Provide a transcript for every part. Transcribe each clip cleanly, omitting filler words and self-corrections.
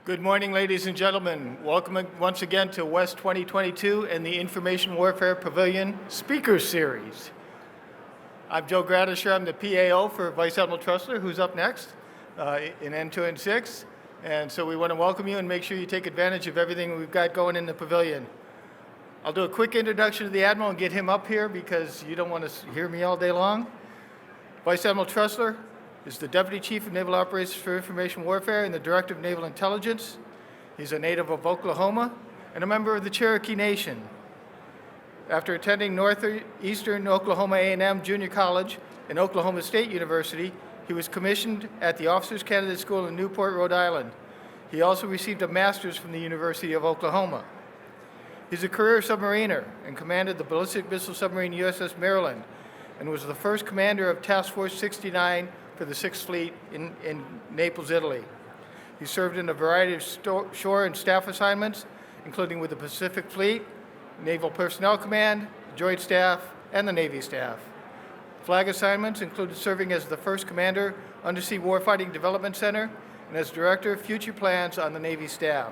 Good morning, ladies and gentlemen. Welcome once again to West 2022 and the Information Warfare Pavilion Speakers Series. I'm Joe Gradisher. I'm the PAO for Vice Admiral Trussler, who's up next in N2N6. And so we want to welcome you and make sure you take advantage of everything we've got going in the pavilion. I'll do a quick introduction to the Admiral and get him up here because you don't want to hear me all day long. Vice Admiral Trussler is the Deputy Chief of Naval Operations for Information Warfare and the Director of Naval Intelligence. He's a native of Oklahoma and a member of the Cherokee Nation. After attending Northeastern Oklahoma A&M Junior College and Oklahoma State University, he was commissioned at the Officers Candidate School in Newport, Rhode Island. He also received a master's from the University of Oklahoma. He's a career submariner and commanded the ballistic missile submarine USS Maryland and was the first commander of Task Force 69 for the 6th Fleet in Naples, Italy. He served in a variety of shore and staff assignments, including with the Pacific Fleet, Naval Personnel Command, Joint Staff, and the Navy Staff. Flag assignments included serving as the first commander, Undersea Warfighting Development Center, and as Director of Future Plans on the Navy staff.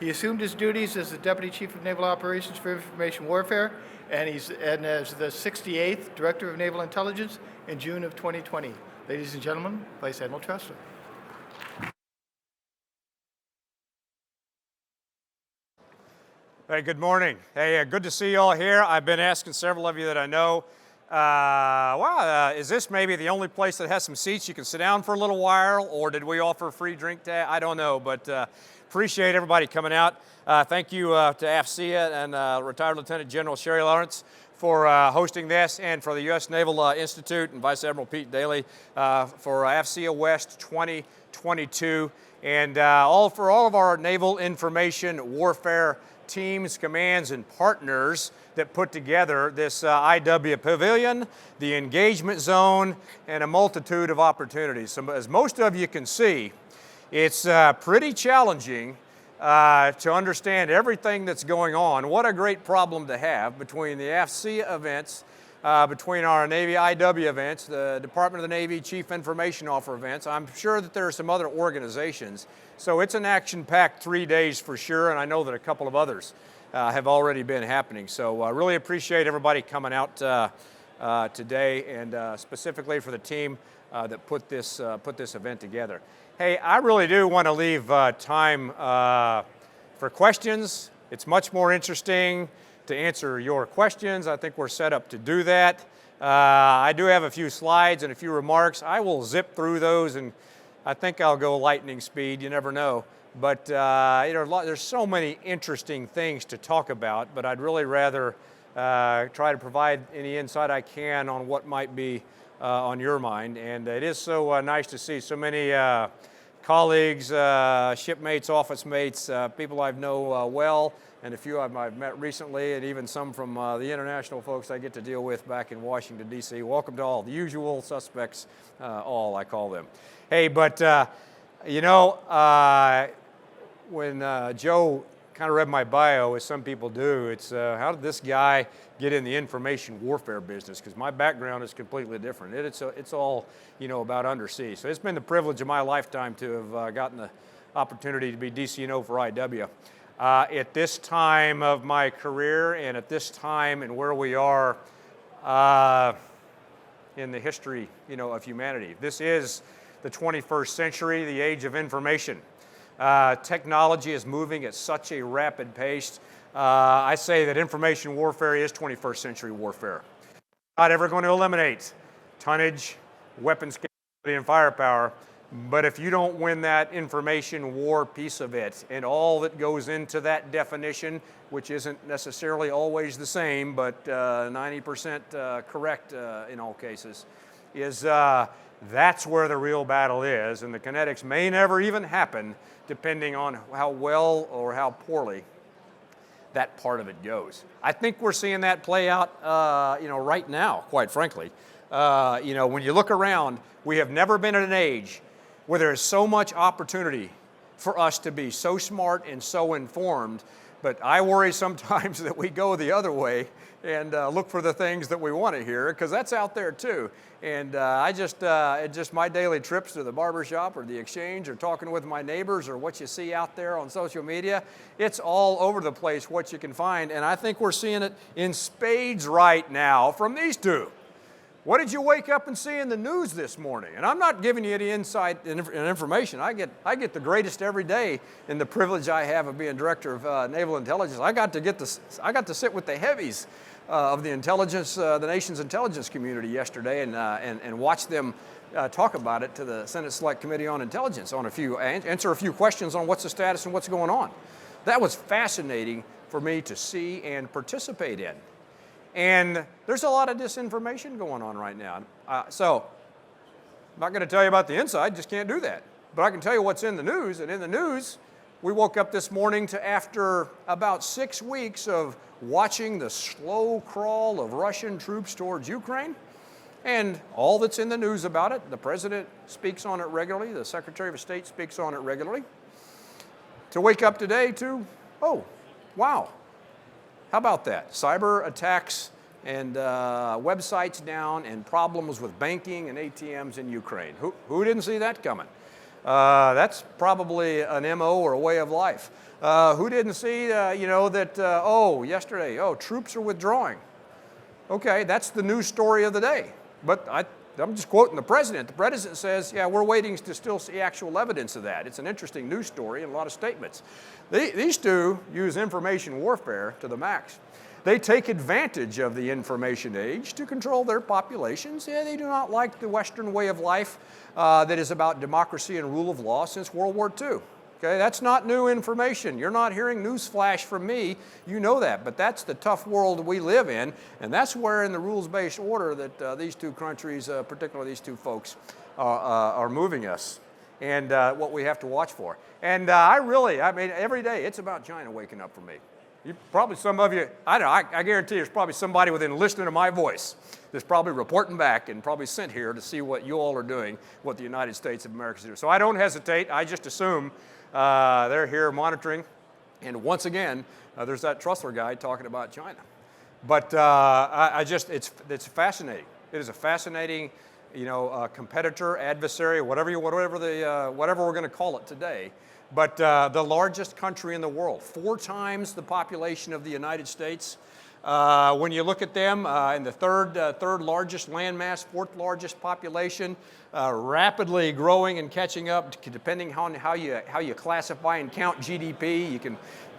He assumed his duties as the Deputy Chief of Naval Operations for Information Warfare and as the 68th Director of Naval Intelligence in June of 2020. Ladies and gentlemen, Vice Admiral Trussler. Hey, good morning. Hey, good to see you all here. I've been asking several of you that I know, is this maybe the only place that has some seats you can sit down for a little while, or did we offer a free drink today? I don't know, but appreciate everybody coming out. Thank you to AFCEA and Retired Lieutenant General Sherry Lawrence for hosting this, and for the U.S. Naval Institute and Vice Admiral Pete Daly for AFCEA West 2022, and for all of our naval information warfare teams, commands, and partners that put together this IW Pavilion, the engagement zone, and a multitude of opportunities. So, as most of you can see, it's pretty challenging to understand everything that's going on. What a great problem to have between the AFCEA events, between our Navy IW events, the Department of the Navy Chief Information Officer events. I'm sure that there are some other organizations. So it's an action-packed 3 days for sure, and I know that a couple of others have already been happening. So I really appreciate everybody coming out today, and specifically for the team that put this event together. Hey, I really do want to leave time for questions. It's much more interesting to answer your questions. I think we're set up to do that. I do have a few slides and a few remarks. I will zip through those, and I think I'll go lightning speed. You never know. But there's so many interesting things to talk about, but I'd really rather try to provide any insight I can on what might be on your mind. And it is so nice to see so many colleagues, shipmates, office mates, people I know well, and a few I've met recently, and even some from the international folks I get to deal with back in Washington, D.C. Welcome to all, the usual suspects, all I call them. Hey, but when Joe kind of read my bio, as some people do, it's how did this guy get in the information warfare business? Because my background is completely different. It's all about undersea. So it's been the privilege of my lifetime to have gotten the opportunity to be DCNO for IW. At this time of my career, and at this time and where we are in the history of humanity, this is the 21st century, the age of information. Technology is moving at such a rapid pace. I say that information warfare is 21st century warfare. Not ever going to eliminate tonnage, weapons capability, and firepower, but if you don't win that information war piece of it, and all that goes into that definition, which isn't necessarily always the same, but 90% correct in all cases, is that's where the real battle is, and the kinetics may never even happen depending on how well or how poorly that part of it goes. I think we're seeing that play out, right now, quite frankly. When you look around, we have never been in an age where there is so much opportunity for us to be so smart and so informed But I worry sometimes that we go the other way and look for the things that we want to hear, because that's out there too. And it's just my daily trips to the barbershop or the exchange or talking with my neighbors or what you see out there on social media. It's all over the place what you can find. And I think we're seeing it in spades right now from these two. What did you wake up and see in the news this morning? And I'm not giving you any insight and information. I get the greatest every day in the privilege I have of being director of naval intelligence. I got to sit with the heavies of the intelligence, the nation's intelligence community yesterday, and watch them talk about it to the Senate Select Committee on Intelligence on answer a few questions on what's the status and what's going on. That was fascinating for me to see and participate in. And there's a lot of disinformation going on right now. So I'm not going to tell you about the inside, just can't do that. But I can tell you what's in the news. And in the news, we woke up this morning to, after about 6 weeks of watching the slow crawl of Russian troops towards Ukraine, and all that's in the news about it, the president speaks on it regularly, the Secretary of State speaks on it regularly, to wake up today to, oh, wow. How about that? Cyber attacks and websites down and problems with banking and ATMs in Ukraine. Who didn't see that coming? That's probably an MO or a way of life. Who didn't see, yesterday, troops are withdrawing. Okay, that's the news story of the day. But I'm just quoting the president. The president says, yeah, we're waiting to still see actual evidence of that. It's an interesting news story and a lot of statements. These two use information warfare to the max. They take advantage of the information age to control their populations. Yeah, they do not like the Western way of life that is about democracy and rule of law since World War II. Okay, that's not new information. You're not hearing news flash from me. You know that, but that's the tough world we live in, and that's where in the rules-based order that these two countries, particularly these two folks, are moving us, and what we have to watch for. And every day it's about China waking up for me. Some of you, I guarantee there's probably somebody within listening to my voice that's probably reporting back and probably sent here to see what you all are doing, what the United States of America is doing. So I don't hesitate. I just assume they're here monitoring. And once again, there's that Trussler guy talking about China. But it's fascinating. It is a fascinating, competitor, adversary, whatever we're going to call it today. But the largest country in the world, 4 times the population of the United States. When you look at them, in the third largest landmass, 4th largest population, rapidly growing and catching up, depending on how you classify and count GDP.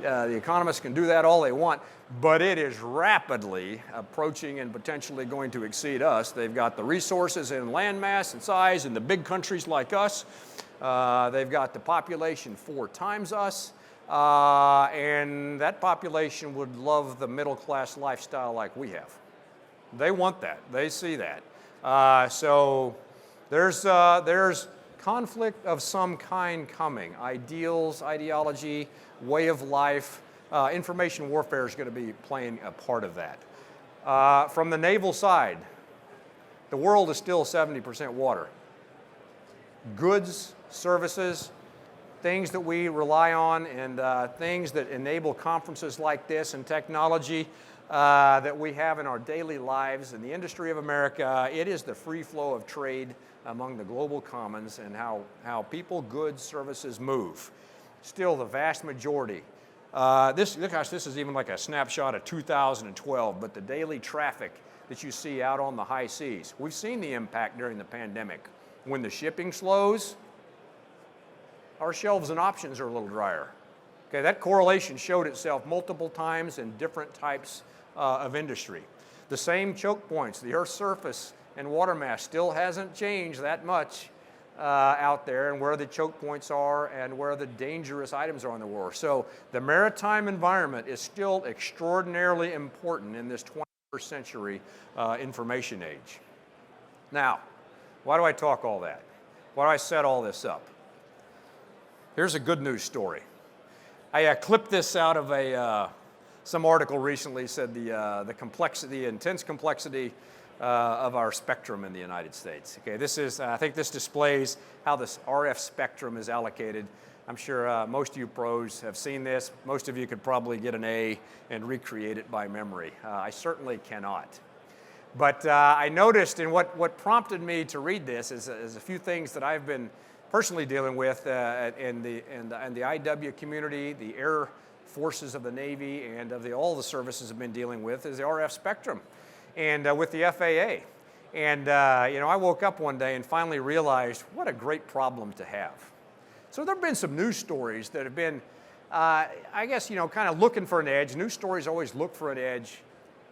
The economists can do that all they want, but it is rapidly approaching and potentially going to exceed us. They've got the resources and landmass and size in the big countries like us. They've got the population 4 times us, and that population would love the middle-class lifestyle like we have. They want that. They see that. So there's conflict of some kind coming. Ideals, ideology, way of life. Information warfare is going to be playing a part of that. From the naval side, the world is still 70% water. Goods, services, things that we rely on, and things that enable conferences like this and technology that we have in our daily lives in the industry of America. It is the free flow of trade among the global commons and how people, goods, services move. Still the vast majority. This is even like a snapshot of 2012, but the daily traffic that you see out on the high seas. We've seen the impact during the pandemic. When the shipping slows, our shelves and options are a little drier. Okay, that correlation showed itself multiple times in different types of industry. The same choke points, the Earth's surface and water mass still hasn't changed that much out there, and where the choke points are and where the dangerous items are on the war. So the maritime environment is still extraordinarily important in this 21st century information age. Now, why do I talk all that? Why do I set all this up? Here's a good news story. I clipped this out of some article recently, said the complexity, intense complexity of our spectrum in the United States. Okay, I think this displays how this RF spectrum is allocated I'm sure most of you pros have seen this. Most of you could probably get an A and recreate it by memory. I certainly cannot. But I noticed, and what prompted me to read this is a few things that I've been personally dealing with in the IW community, the Air Forces of the Navy, and of all the services have been dealing with, is the RF spectrum, and with the FAA. And I woke up one day and finally realized what a great problem to have. So there have been some news stories that have been, I guess, kind of looking for an edge. News stories always look for an edge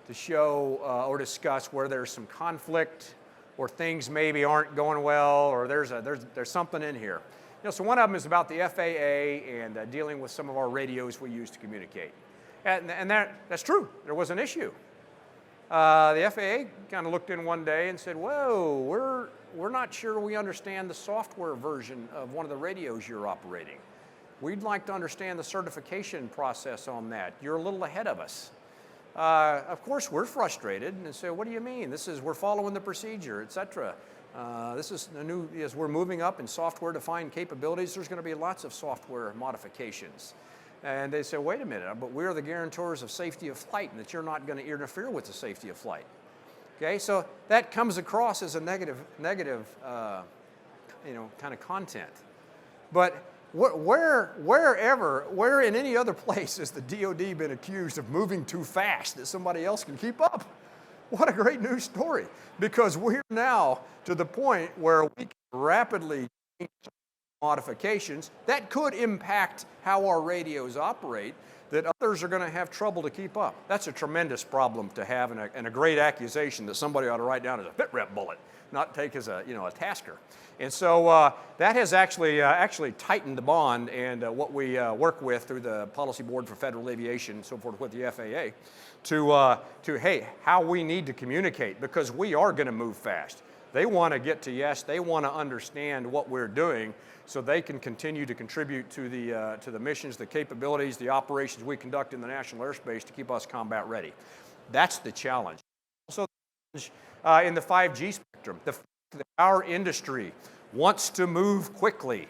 to show or discuss where there's some conflict or things maybe aren't going well, or there's something in here. So one of them is about the FAA and dealing with some of our radios we use to communicate. And that's true. There was an issue. The FAA kind of looked in one day and said, whoa, we're not sure we understand the software version of one of the radios you're operating. We'd like to understand the certification process on that. You're a little ahead of us. Of course, we're frustrated and say, what do you mean? We're following the procedure, et cetera. This is as we're moving up in software-defined capabilities, there's going to be lots of software modifications. And they say, wait a minute, but we're the guarantors of safety of flight and that you're not going to interfere with the safety of flight. Okay, so that comes across as a negative kind of content. But where in any other place has the DoD been accused of moving too fast that somebody else can keep up? What a great news story, because we're now to the point where we can rapidly change modifications that could impact how our radios operate, that others are going to have trouble to keep up. That's a tremendous problem to have, and a great accusation that somebody ought to write down as a fit rep bullet, not take as a tasker. And so that has actually tightened the bond and what we work with through the Policy Board for Federal Aviation and so forth with the FAA to hey, how we need to communicate, because we are going to move fast. They want to get to yes. They want to understand what we're doing so they can continue to contribute to the missions, the capabilities, the operations we conduct in the national airspace to keep us combat ready. That's the challenge. Also, in the 5G spectrum, the fact that our industry wants to move quickly,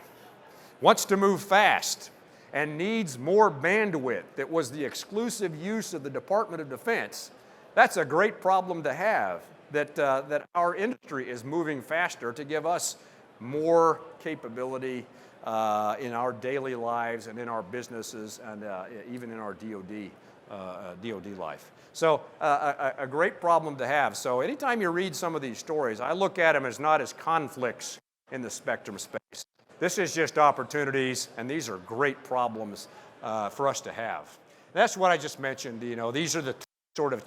wants to move fast, and needs more bandwidth that was the exclusive use of the Department of Defense, that's a great problem to have, that our industry is moving faster to give us more capability in our daily lives and in our businesses and even in our DoD life. So a great problem to have. So anytime you read some of these stories, I look at them as not as conflicts in the spectrum space. This is just opportunities, and these are great problems for us to have. That's what I just mentioned. These are the sort of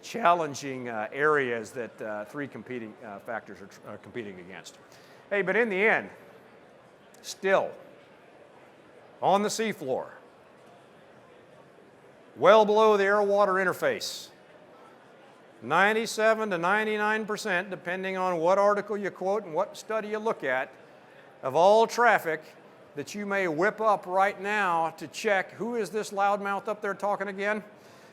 challenging areas that three competing factors are competing against. Hey, but in the end, still, on the seafloor, well below the air-water interface, 97 to 99%, depending on what article you quote and what study you look at, of all traffic that you may whip up right now to check who is this loudmouth up there talking again,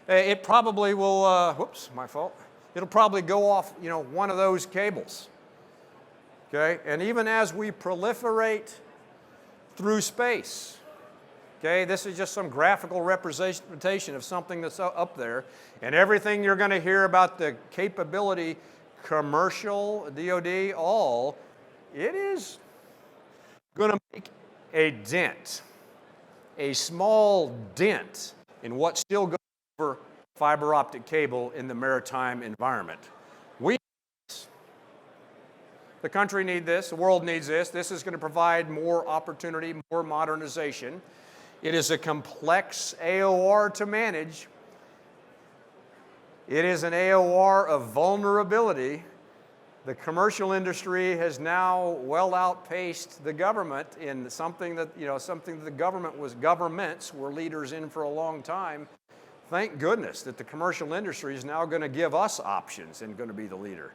it probably will, whoops, my fault. It'll probably go off, one of those cables. Okay, and even as we proliferate through space, okay, this is just some graphical representation of something that's up there, and everything you're going to hear about the capability, commercial, DoD, it is going to make a dent, a small dent in what still goes over fiber optic cable in the maritime environment. The country needs this, the world needs this. This is going to provide more opportunity, more modernization. It is a complex AOR to manage. It is an AOR of vulnerability. The commercial industry has now well outpaced the government in something that the governments were leaders in for a long time. Thank goodness that the commercial industry is now going to give us options and going to be the leader.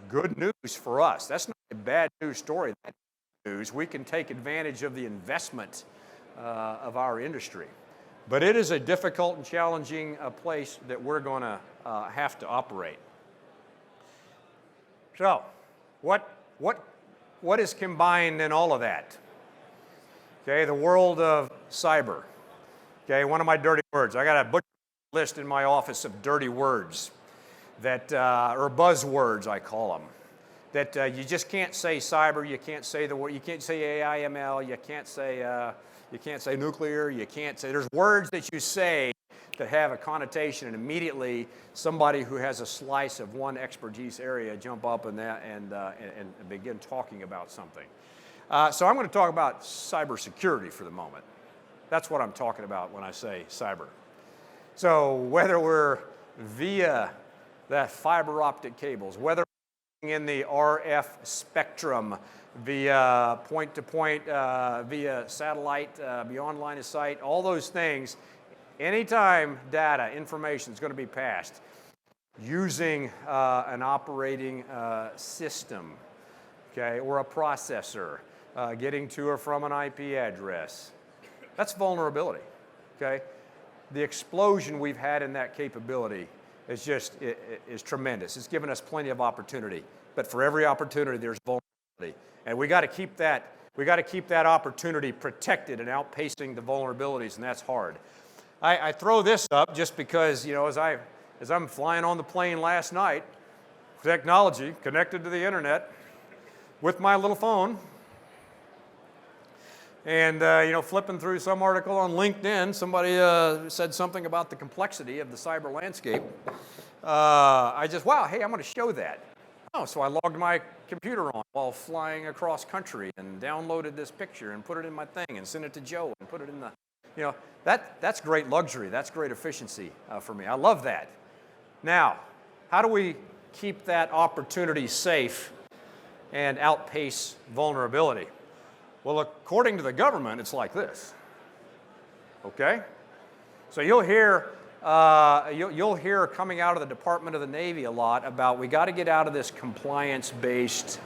Good news for us. That's not a bad news story. That's good news. We can take advantage of the investment of our industry. But it is a difficult and challenging place that we're going to have to operate. So, what is combined in all of that? Okay, the world of cyber. Okay, one of my dirty words. I got a butcher list in my office of dirty words that, or buzzwords I call them, that you just can't say cyber, you can't say the word, you can't say AI, ML, you can't say nuclear, you can't say, there's words that you say that have a connotation, and immediately somebody who has a slice of one expertise area jump up and begin talking about something. So I'm going to talk about cybersecurity for the moment. That's what I'm talking about when I say cyber. So whether we're via that fiber optic cables, whether we're in the RF spectrum, via point-to-point, via satellite, beyond line of sight, all those things, anytime data, information is going to be passed using an operating system, okay, or a processor, getting to or from an IP address, that's vulnerability, okay? The explosion we've had in that capability is tremendous. It's given us plenty of opportunity, but for every opportunity there's vulnerability, and we got to keep that opportunity protected and outpacing the vulnerabilities, and that's hard. I throw this up just because, you know, as I'm flying on the plane last night, technology connected to the internet with my little phone, and you know, flipping through some article on LinkedIn, somebody said something about the complexity of the cyber landscape. I just, wow, hey, I'm going to show that. Oh, so I logged my computer on while flying across country and downloaded this picture and put it in my thing and sent it to Joe and put it in the, you know, that's great luxury. That's great efficiency for me. I love that. Now, how do we keep that opportunity safe and outpace vulnerability? Well, according to the government, it's like this. Okay? So you'll hear coming out of the Department of the Navy a lot about we got to get out of this compliance-based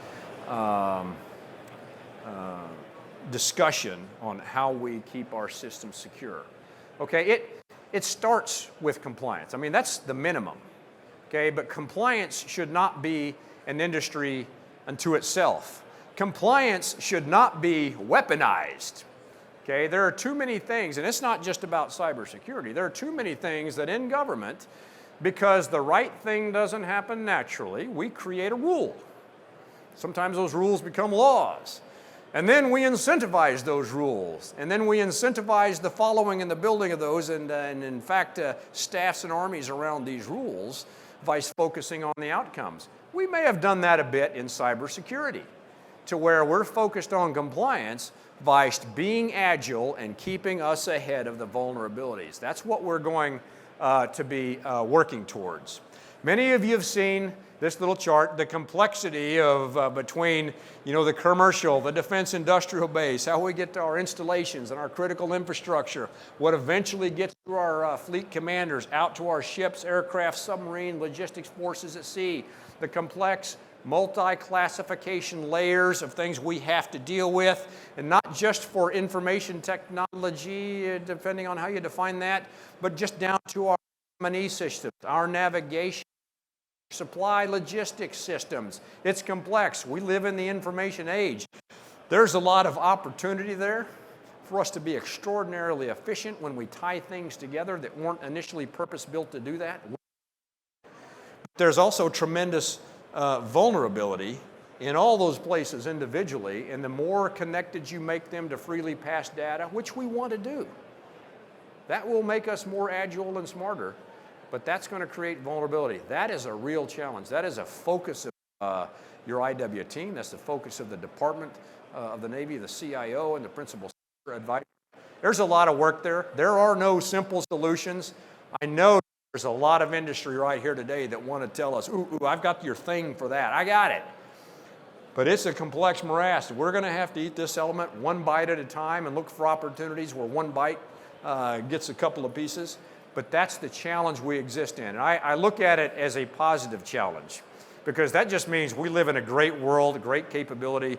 discussion on how we keep our systems secure. Okay, it starts with compliance. I mean, that's the minimum. Okay, but compliance should not be an industry unto itself. Compliance should not be weaponized. Okay, there are too many things, and it's not just about cybersecurity. There are too many things that in government, because the right thing doesn't happen naturally, we create a rule. Sometimes those rules become laws. And then we incentivize those rules. And then we incentivize the following and the building of those, and in fact, staffs and armies around these rules, vice focusing on the outcomes. We may have done that a bit in cybersecurity, to where we're focused on compliance, vice being agile and keeping us ahead of the vulnerabilities. That's what we're going to be working towards. Many of you have seen this little chart, the complexity of between, you know, the commercial, the defense industrial base, how we get to our installations and our critical infrastructure, what eventually gets through our fleet commanders, out to our ships, aircraft, submarine, logistics forces at sea, the complex multi-classification layers of things we have to deal with, and not just for information technology, depending on how you define that, but just down to our M&E systems, our navigation, supply logistics systems. It's complex. We live in the information age. There's a lot of opportunity there for us to be extraordinarily efficient when we tie things together that weren't initially purpose-built to do that. There's also tremendous vulnerability in all those places individually, and the more connected you make them to freely pass data, which we want to do, that will make us more agile and smarter, but that's going to create vulnerability. That is a real challenge. That is a focus of your IW team. That's the focus of the Department of the Navy, the CIO, and the Principal Advisor. There's a lot of work there. There are no simple solutions. I know there's a lot of industry right here today that want to tell us, ooh, I've got your thing for that. I got it. But it's a complex morass. We're going to have to eat this element one bite at a time and look for opportunities where one bite gets a couple of pieces. But that's the challenge we exist in. And I look at it as a positive challenge, because that just means we live in a great world, a great capability,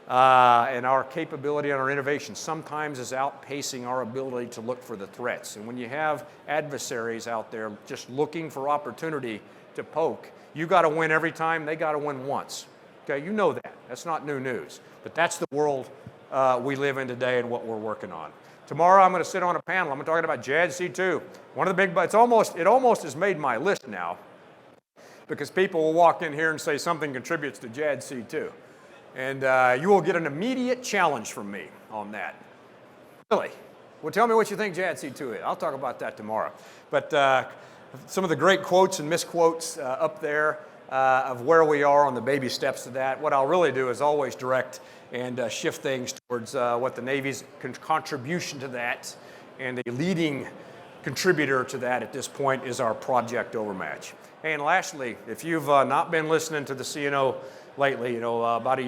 and our capability and our innovation sometimes is outpacing our ability to look for the threats. And when you have adversaries out there just looking for opportunity to poke, you got to win every time, they got to win once. Okay, you know that. That's not new news. But that's the world we live in today and what we're working on. Tomorrow I'm going to sit on a panel. I'm talking about JADC2. One of the big, it almost has made my list now, because people will walk in here and say something contributes to JADC2. And you will get an immediate challenge from me on that. Really? Well, tell me what you think JADC2 is. I'll talk about that tomorrow. But some of the great quotes and misquotes up there of where we are on the baby steps to that. What I'll really do is always direct and shift things towards what the Navy's contribution to that, and a leading contributor to that at this point is our Project Overmatch. And lastly, if you've not been listening to the CNO lately, about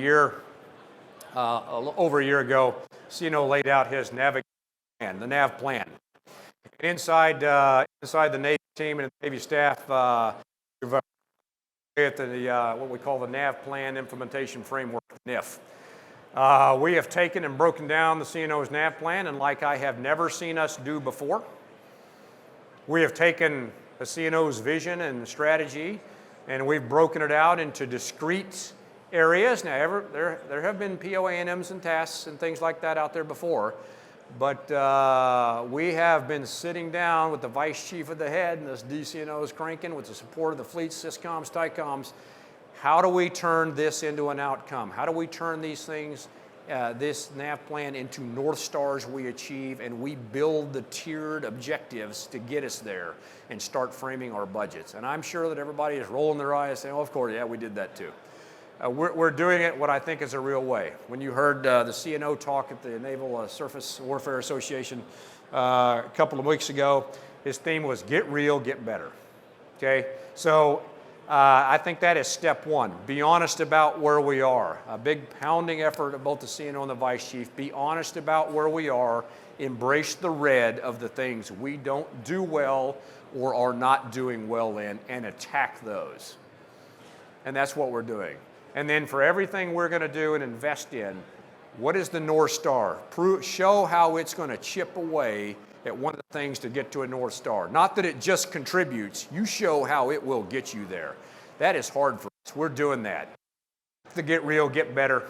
over a year ago, CNO laid out his navigation plan, the NAV plan. And inside the Navy team and the Navy staff, we've at what we call the NAV plan implementation framework, NIF. We have taken and broken down the CNO's NAV plan, and like I have never seen us do before, we have taken the CNO's vision and strategy, and we've broken it out into discrete areas. Now, there have been POA&Ms and tasks and things like that out there before, but we have been sitting down with the vice chief of the head, and this DCNO is cranking with the support of the fleets, SysComs, TICOMs. How do we turn this into an outcome? How do we turn these things, this NAV plan, into North Stars we achieve, and we build the tiered objectives to get us there and start framing our budgets? And I'm sure that everybody is rolling their eyes saying, oh, of course, yeah, we did that too. We're doing it what I think is a real way. When you heard the CNO talk at the Naval Surface Warfare Association a couple of weeks ago, his theme was get real, get better. Okay? So I think that is step one. Be honest about where we are. A big pounding effort of both the CNO and the Vice Chief. Be honest about where we are. Embrace the red of the things we don't do well or are not doing well in, and attack those. And that's what we're doing. And then for everything we're going to do and invest in, what is the North Star? Show how it's going to chip away at one of the things to get to a North Star. Not that it just contributes, you show how it will get you there. That is hard for us. We're doing that. To get real, get better.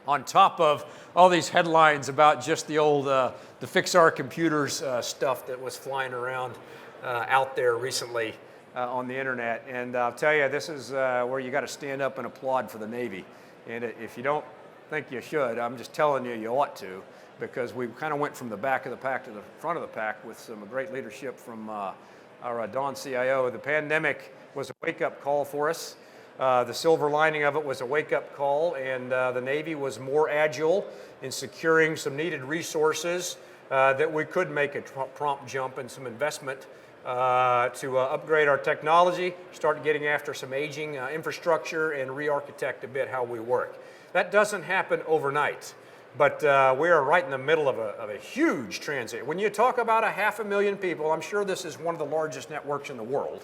On top of all these headlines about just the old, the fix our computers stuff that was flying around out there recently on the internet. And I'll tell you, this is where you got to stand up and applaud for the Navy. And if you don't think you should, I'm just telling you, you ought to, because we kind of went from the back of the pack to the front of the pack with some great leadership from our Don CIO. The pandemic was a wake-up call for us. The silver lining of it was a wake-up call, and the Navy was more agile in securing some needed resources that we could make a prompt jump and some investment to upgrade our technology, start getting after some aging infrastructure, and re-architect a bit how we work. That doesn't happen overnight, but we are right in the middle of a huge transition. When you talk about 500,000 people, I'm sure this is one of the largest networks in the world,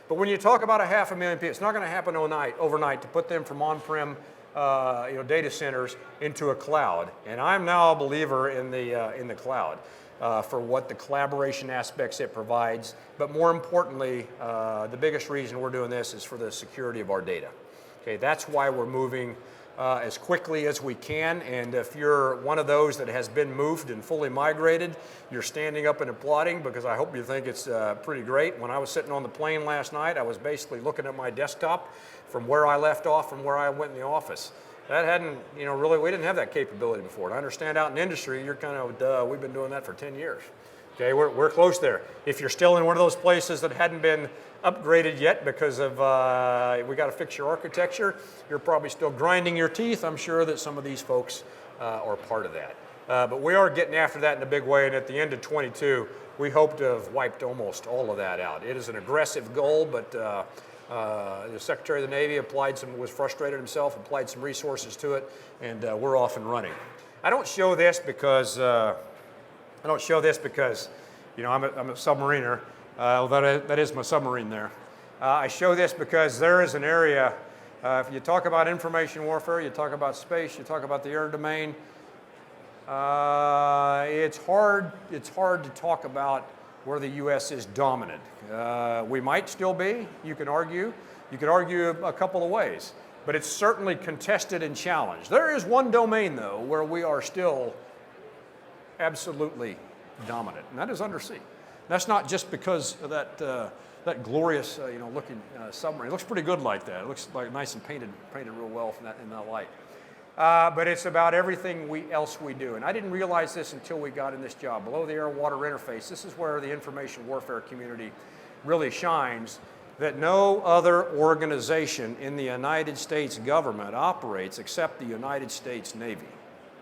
but when you talk about 500,000 people, it's not going to happen overnight to put them from on-prem data centers into a cloud. And I'm now a believer in the cloud. For what the collaboration aspects it provides, but more importantly, the biggest reason we're doing this is for the security of our data. Okay, that's why we're moving as quickly as we can, and if you're one of those that has been moved and fully migrated, you're standing up and applauding, because I hope you think it's pretty great. When I was sitting on the plane last night, I was basically looking at my desktop from where I left off from where I went in the office. That hadn't, really, we didn't have that capability before. And I understand out in industry, you're kind of, duh, we've been doing that for 10 years. Okay, we're close there. If you're still in one of those places that hadn't been upgraded yet because of, we got to fix your architecture, you're probably still grinding your teeth. I'm sure that some of these folks are part of that. But we are getting after that in a big way, and at the end of 22, we hope to have wiped almost all of that out. It is an aggressive goal, but the Secretary of the Navy was frustrated himself, applied some resources to it, and we're off and running. I don't show this because I'm a submariner, that is my submarine there. I show this because there is an area, if you talk about information warfare, you talk about space, you talk about the air domain, it's hard to talk about where the U.S. is dominant. We might still be, you could argue a couple of ways. but it's certainly contested and challenged. There is one domain, though, where we are still absolutely dominant, and that is undersea. That's not just because of that glorious, looking submarine. It looks pretty good like that. It looks like nice and painted real well from in that light. But it's about everything else we do. And I didn't realize this until we got in this job. Below the air-water interface, this is where the information warfare community really shines, that no other organization in the United States government operates except the United States Navy.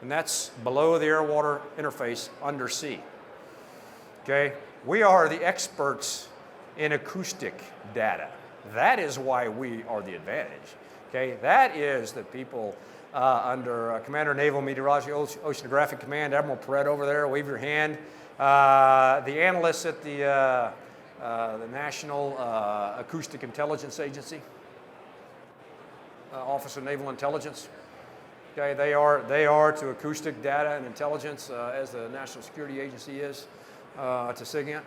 And that's below the air-water interface undersea. Okay? We are the experts in acoustic data. That is why we are the advantage. Okay? That is the people under Commander Naval Meteorological Oceanographic Command, Admiral Perret over there, wave your hand. The analysts at the National Acoustic Intelligence Agency, Office of Naval Intelligence. Okay, they are to acoustic data and intelligence as the National Security Agency is to SIGINT.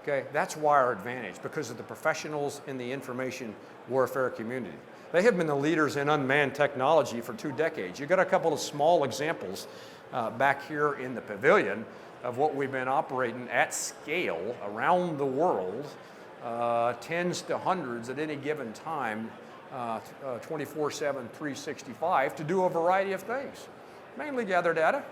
Okay, that's why our advantage, because of the professionals in the information warfare community. They have been the leaders in unmanned technology for 2 decades. You've got a couple of small examples back here in the pavilion of what we've been operating at scale around the world, tens to hundreds at any given time, 24/7, 365, to do a variety of things. Mainly gather data,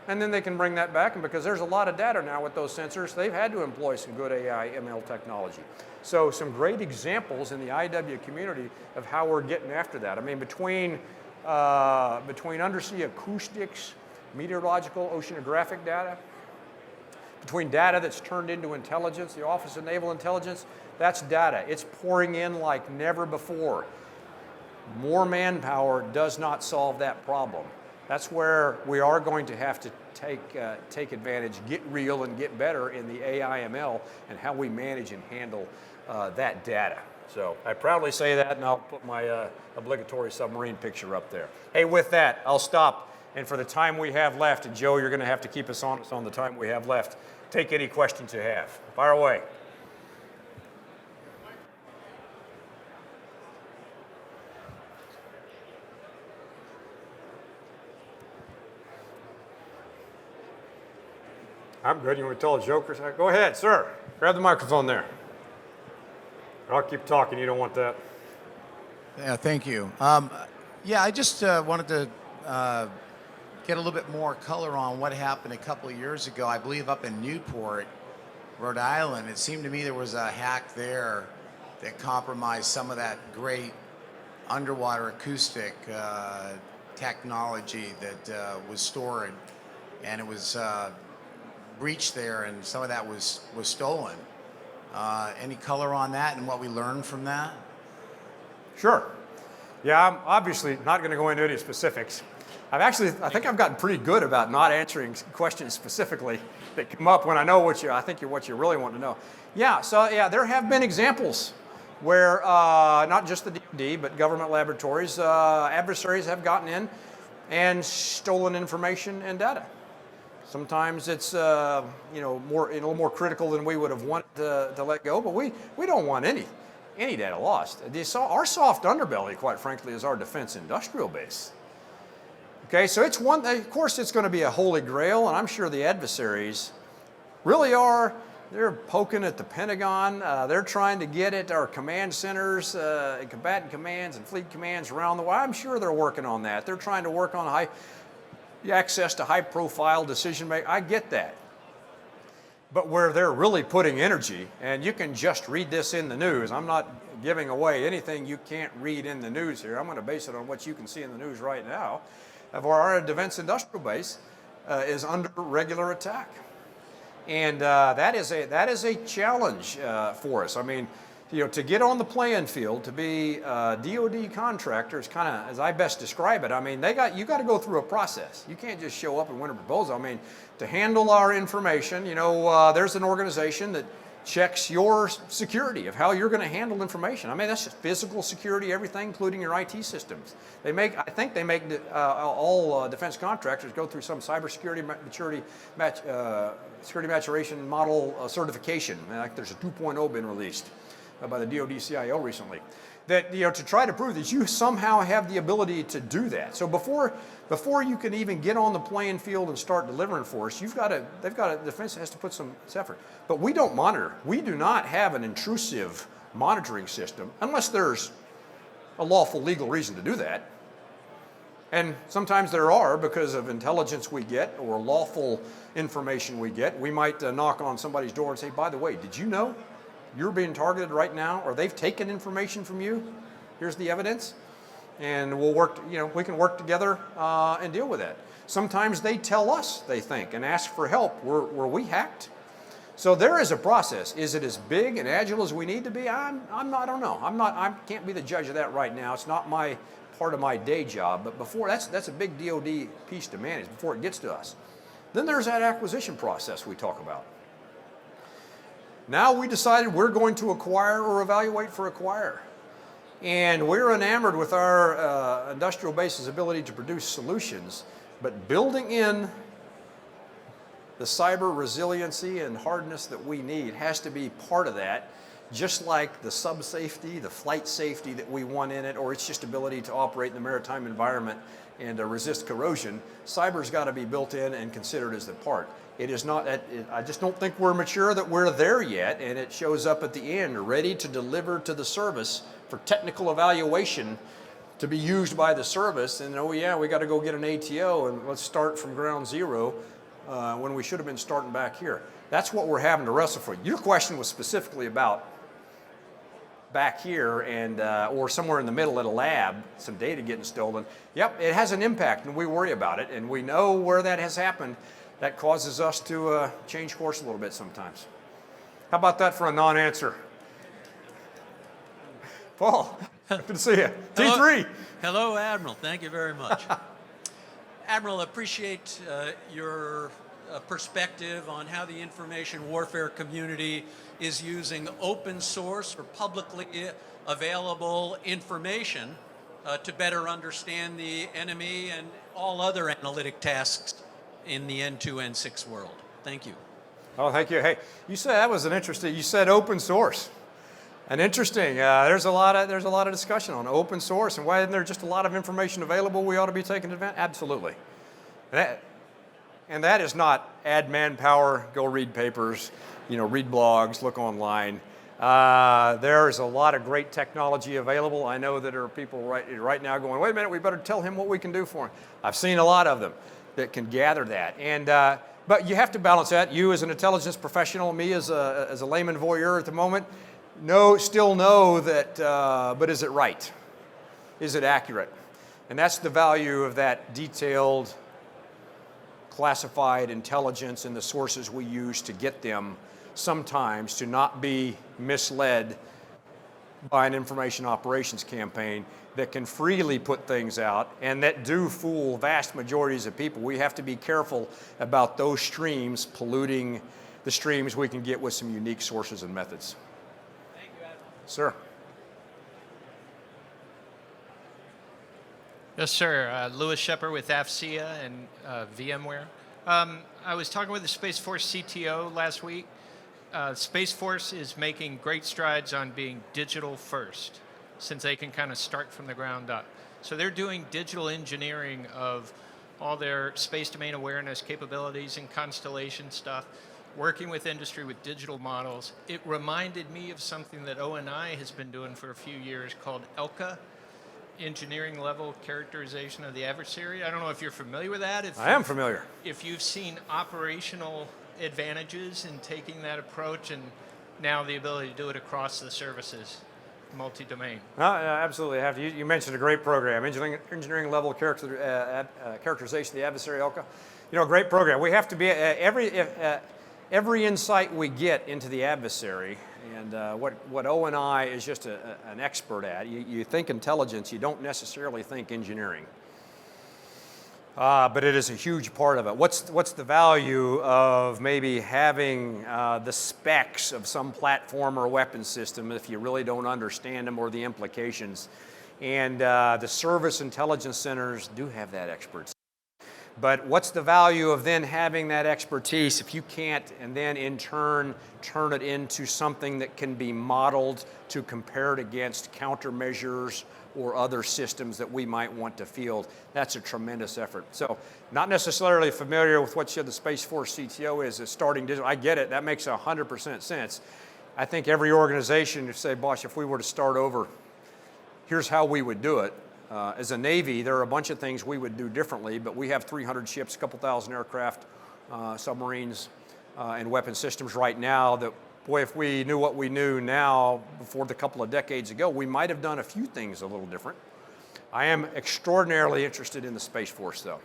and then they can bring that back, and because there's a lot of data now with those sensors, they've had to employ some good AI, ML technology. So some great examples in the IW community of how we're getting after that. I mean, between undersea acoustics, meteorological, oceanographic data, between data that's turned into intelligence, the Office of Naval Intelligence, that's data. It's pouring in like never before. More manpower does not solve that problem. That's where we are going to have to take advantage, get real, and get better in the AI/ML and how we manage and handle that data. So I proudly say that, and I'll put my obligatory submarine picture up there. Hey, with that, I'll stop. And for the time we have left, and Joe, you're going to have to keep us honest on the time we have left. Take any questions you have. Fire away. I'm good. You want to tell a joke or something? Go ahead, sir. Grab the microphone there. I'll keep talking. You don't want that. Yeah, thank you. I just wanted to get a little bit more color on what happened a couple of years ago, I believe up in Newport, Rhode Island. It seemed to me there was a hack there that compromised some of that great underwater acoustic technology that was stored, and it was breached there, and some of that was stolen. Any color on that and what we learned from that? Sure. Yeah, I'm obviously not going to go into any specifics. I think I've gotten pretty good about not answering questions specifically that come up when I know what you really want to know. Yeah, so there have been examples where not just the DoD, but government laboratories, adversaries have gotten in and stolen information and data. Sometimes it's a little more critical than we would have wanted to let go, but we don't want any data lost. Our soft underbelly, quite frankly, is our defense industrial base. Okay, so it's one. Of course, it's going to be a holy grail, and I'm sure the adversaries really are. They're poking at the Pentagon. They're trying to get at our command centers, and combatant commands and fleet commands around the world. I'm sure they're working on that. They're trying to work on access to high-profile decision making. I get that. But where they're really putting energy, and you can just read this in the news. I'm not giving away anything you can't read in the news here. I'm going to base it on what you can see in the news right now. Of our defense industrial base is under regular attack, and that is a challenge for us. I mean, to get on the playing field, to be DoD contractors, kind of as I best describe it. I mean, you got to go through a process. You can't just show up and win a proposal. I mean, to handle our information, there's an organization that checks your security of how you're going to handle information. I mean, that's just physical security, everything, including your IT systems. I think they make all defense contractors go through some cybersecurity security maturation model certification. Like there's a 2.0 been released by the DoD CIO recently. that, to try to prove that you somehow have the ability to do that. So before you can even get on the playing field and start delivering for us, the defense has to put some effort. But we don't monitor. We do not have an intrusive monitoring system unless there's a lawful legal reason to do that. And sometimes there are, because of intelligence we get or lawful information we get. We might knock on somebody's door and say, by the way, did you know you're being targeted right now, or they've taken information from you? Here's the evidence. And we'll work, we can work together and deal with that. Sometimes they tell us, they think, and ask for help. Were we hacked? So there is a process. Is it as big and agile as we need to be? I don't know. I can't be the judge of that right now. It's not my part of my day job. But before, that's a big DoD piece to manage before it gets to us. Then there's that acquisition process we talk about. Now we decided we're going to acquire or evaluate for acquire. And we're enamored with our industrial base's ability to produce solutions, but building in the cyber resiliency and hardness that we need has to be part of that, just like the sub safety, the flight safety that we want in it, or its just ability to operate in the maritime environment and resist corrosion. Cyber's got to be built in and considered as the part. It is not, I just don't think we're mature that we're there yet, and it shows up at the end, ready to deliver to the service for technical evaluation to be used by the service. And oh yeah, we got to go get an ATO and let's start from ground zero when we should have been starting back here. That's what we're having to wrestle for. Your question was specifically about back here and or somewhere in the middle at a lab, some data getting stolen. Yep, it has an impact and we worry about it, and we know where that has happened. That causes us to change course a little bit sometimes. How about that for a non-answer? Paul, good to see you. T3. Hello, Admiral. Thank you very much. Admiral, appreciate your perspective on how the information warfare community is using open source or publicly available information to better understand the enemy and all other analytic tasks in the N2N6 world. Thank you. Oh, thank you. Hey, you said that was an interesting. You said open source, and interesting. There's a lot of discussion on open source and why isn't there just a lot of information available we ought to be taking advantage. Absolutely, and that is not add manpower, go read papers, read blogs, look online. There is a lot of great technology available. I know that there are people right now going, wait a minute, we better tell him what we can do for him. I've seen a lot of them that can gather that. And but you have to balance that. You as an intelligence professional, me as a layman voyeur at the moment, still know that, but is it right? Is it accurate? And that's the value of that detailed, classified intelligence and the sources we use to get them sometimes to not be misled by an information operations campaign that can freely put things out and that do fool vast majorities of people. We have to be careful about those streams polluting the streams we can get with some unique sources and methods. Thank you, Admiral. Sir. Yes, sir. Louis Shepard with AFCEA and VMware. I was talking with the Space Force CTO last week. Space Force is making great strides on being digital first, since they can kind of start from the ground up. So they're doing digital engineering of all their space domain awareness capabilities and constellation stuff, working with industry with digital models. It reminded me of something that ONI has been doing for a few years called ELCA, engineering level characterization of the adversary. I don't know if you're familiar with that. I am familiar. If you've seen operational advantages in taking that approach and now the ability to do it across the services, multi-domain. Absolutely have. You mentioned a great program, engineering level characterization of the adversary ELCA. Great program. We have to be every insight we get into the adversary, and what ONI is just an expert at. You think intelligence, you don't necessarily think engineering. But it is a huge part of it. What's the value of maybe having the specs of some platform or weapon system if you really don't understand them or the implications? And the service intelligence centers do have that expertise. But what's the value of then having that expertise if you can't, and then in turn, turn it into something that can be modeled to compare it against countermeasures or other systems that we might want to field? That's a tremendous effort. So not necessarily familiar with what the Space Force CTO is starting digital. I get it, that makes 100% sense. I think every organization would say, Bosh, if we were to start over, here's how we would do it. As a Navy, there are a bunch of things we would do differently, but we have 300 ships, a couple thousand aircraft, submarines, and weapon systems right now that, boy, if we knew what we knew now before the couple of decades ago, we might have done a few things a little different. I am extraordinarily interested in the Space Force, though.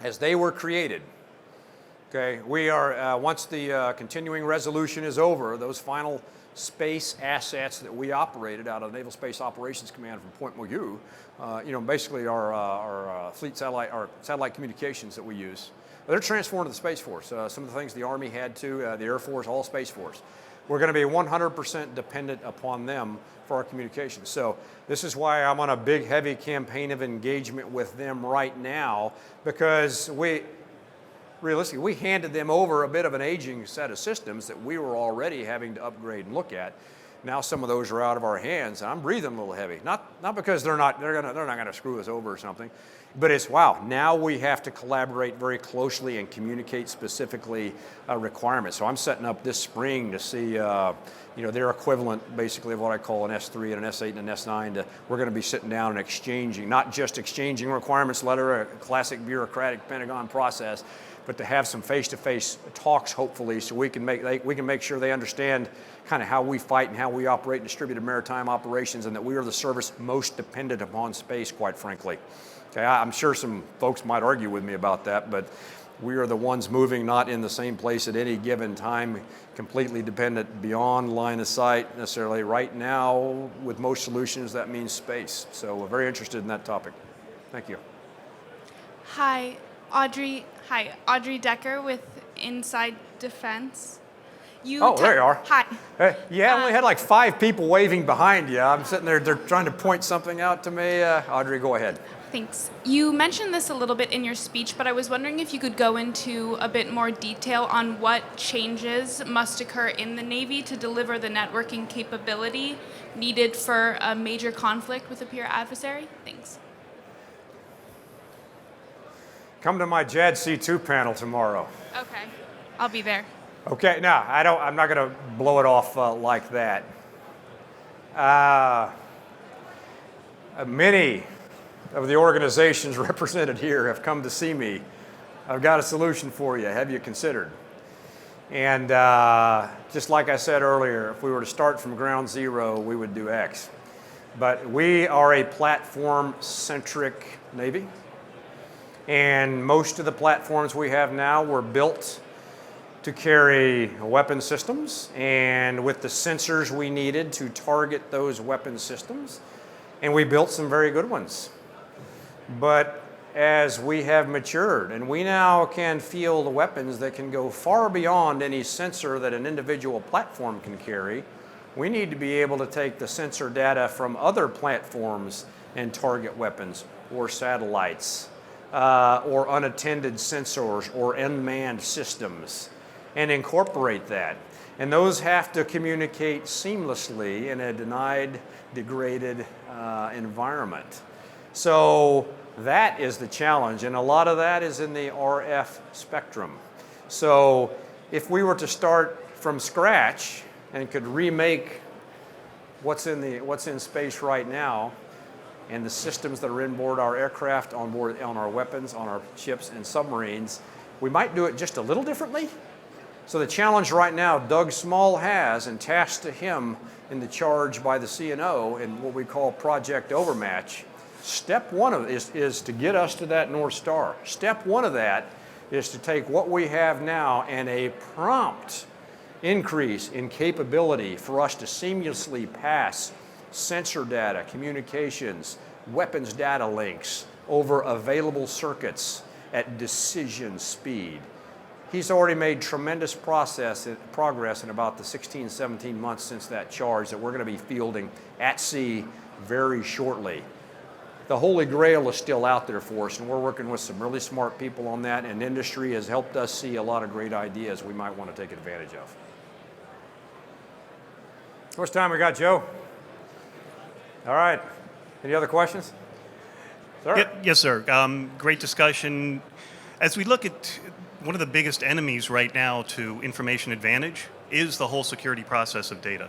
As they were created, okay, we are, once the continuing resolution is over, those final space assets that we operated out of the Naval Space Operations Command from Point Mugu, basically our fleet satellite, our satellite communications that we use, they're transformed to the Space Force. Some of the things the Army had to, the Air Force, all Space Force. We're going to be 100% dependent upon them for our communications. So this is why I'm on a big, heavy campaign of engagement with them right now, because realistically, we handed them over a bit of an aging set of systems that we were already having to upgrade and look at. Now some of those are out of our hands, and I'm breathing a little heavy. Not because they're not gonna screw us over or something, but it's wow. Now we have to collaborate very closely and communicate specifically requirements. So I'm setting up this spring to see their equivalent, basically, of what I call an S3 and an S8 and an S9. We're going to be sitting down and exchanging, not just exchanging requirements letter, a classic bureaucratic Pentagon process, but to have some face-to-face talks, hopefully, so we can make sure they understand kind of how we fight and how we operate distributed maritime operations, and that we are the service most dependent upon space, quite frankly. Okay, I'm sure some folks might argue with me about that, but we are the ones moving not in the same place at any given time, completely dependent beyond line of sight necessarily. Right now, with most solutions, that means space. So we're very interested in that topic. Thank you. Hi, Audrey Decker with Inside Defense. There you are. Hi. Hey, I only had like 5 people waving behind you. I'm sitting there, they're trying to point something out to me. Audrey, go ahead. Thanks. You mentioned this a little bit in your speech, but I was wondering if you could go into a bit more detail on what changes must occur in the Navy to deliver the networking capability needed for a major conflict with a peer adversary. Thanks. Come to my JADC2 panel tomorrow. Okay, I'll be there. Okay, no, I'm not going to blow it off like that. Many of the organizations represented here have come to see me. I've got a solution for you. Have you considered? And just like I said earlier, if we were to start from ground zero, we would do X. But we are a platform-centric Navy. And most of the platforms we have now were built to carry weapon systems, and with the sensors we needed to target those weapon systems. And we built some very good ones. But as we have matured, and we now can field weapons that can go far beyond any sensor that an individual platform can carry, we need to be able to take the sensor data from other platforms and target weapons or satellites or unattended sensors or unmanned systems and incorporate that. And those have to communicate seamlessly in a denied, degraded environment. So that is the challenge, and a lot of that is in the RF spectrum. So if we were to start from scratch and could remake what's in space right now, and the systems that are in board our aircraft, on our weapons, on our ships and submarines, we might do it just a little differently. So the challenge right now Doug Small has, and tasked to him in the charge by the CNO in what we call Project Overmatch, step one of it is to get us to that North Star. Step one of that is to take what we have now and a prompt increase in capability for us to seamlessly pass sensor data, communications, weapons data links over available circuits at decision speed. He's already made tremendous progress in about the 16, 17 months since that charge that we're going to be fielding at sea very shortly. the holy grail is still out there for us, and we're working with some really smart people on that, and industry has helped us see a lot of great ideas we might want to take advantage of. How much time we got, Joe? All right. Any other questions? Sir? Yes, sir. Great discussion. As we look at one of the biggest enemies right now to information advantage is the whole security process of data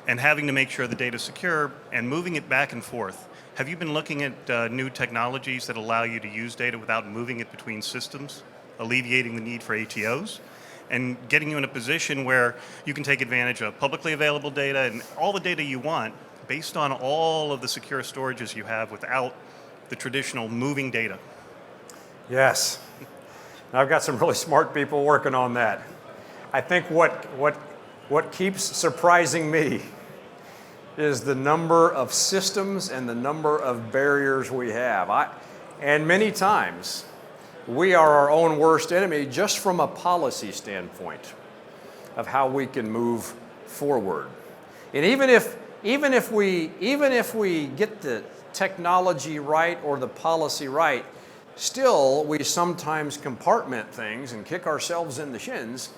and having to make sure the data is secure and moving it back and forth. Have you been looking at new technologies that allow you to use data without moving it between systems, alleviating the need for ATOs, and getting you in a position where you can take advantage of publicly available data and all the data you want based on all of the secure storages you have without the traditional moving data? Yes. I've got some really smart people working on that. I think what keeps surprising me is the number of systems and the number of barriers we have. And many times, we are our own worst enemy just from a policy standpoint of how we can move forward. And even if we get the technology right or the policy right, still we sometimes compartment things and kick ourselves in the shins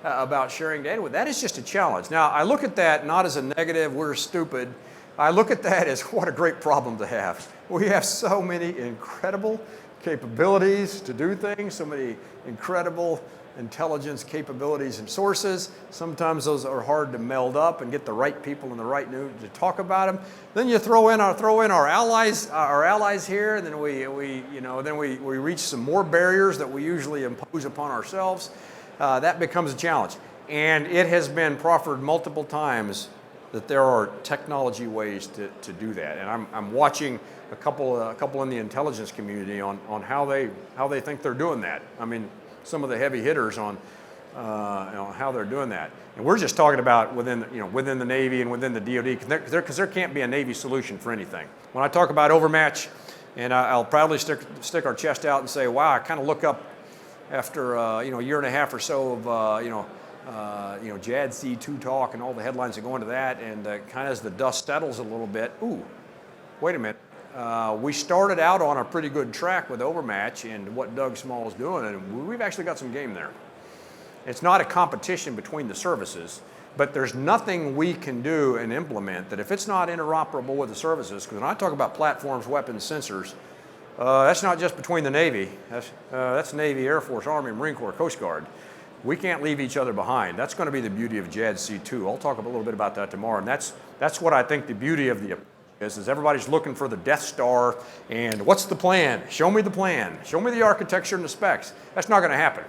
about sharing data with. That is just a challenge. Now, I look at that not as a negative, we're stupid. I look at that as what a great problem to have. We have so many incredible capabilities to do things, so many incredible intelligence capabilities and sources. Sometimes those are hard to meld up and get the right people in the right mood to talk about them. Then you throw in our allies here, and then we reach some more barriers that we usually impose upon ourselves. That becomes a challenge. And it has been proffered multiple times that there are technology ways to do that. And I'm watching a couple in the intelligence community on how they think they're doing that. I mean, some of the heavy hitters on how they're doing that. And we're just talking about within the Navy and within the DoD, because there can't be a Navy solution for anything. When I talk about overmatch, and I'll proudly stick our chest out and say, wow, I kind of look up after a year and a half or so of JADC2 talk and all the headlines that go into that, and kind of as the dust settles a little bit, ooh, wait a minute. We started out on a pretty good track with Overmatch and what Doug Small is doing, and we've actually got some game there. It's not a competition between the services, but there's nothing we can do and implement that if it's not interoperable with the services, because when I talk about platforms, weapons, sensors, that's not just between the Navy. That's Navy, Air Force, Army, Marine Corps, Coast Guard. We can't leave each other behind. That's going to be the beauty of JADC2. I'll talk a little bit about that tomorrow, and that's what I think the beauty of the is everybody's looking for the Death Star, and what's the plan? Show me the plan. Show me the architecture and the specs. That's not going to happen.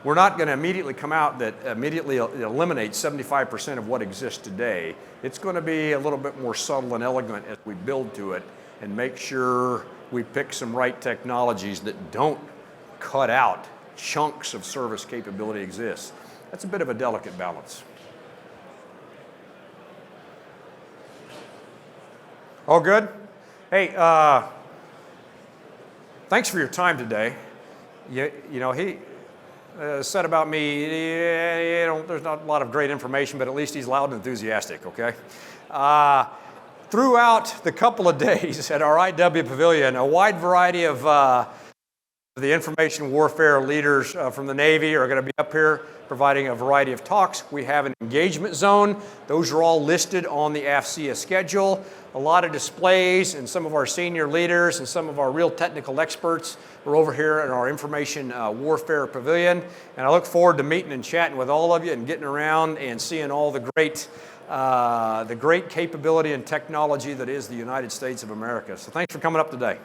We're not going to immediately come out that immediately eliminates 75% of what exists today. It's going to be a little bit more subtle and elegant as we build to it and make sure we pick some right technologies that don't cut out chunks of service capability exists. That's a bit of a delicate balance. All good? Hey, thanks for your time today. He said about me, there's not a lot of great information, but at least he's loud and enthusiastic, okay? Throughout the couple of days at our IW Pavilion, a wide variety of the information warfare leaders from the Navy are going to be up here providing a variety of talks. We have an engagement zone. Those are all listed on the AFCEA schedule. A lot of displays, and some of our senior leaders and some of our real technical experts are over here in our information warfare pavilion. And I look forward to meeting and chatting with all of you and getting around and seeing all the great capability and technology that is the United States of America. So thanks for coming up today.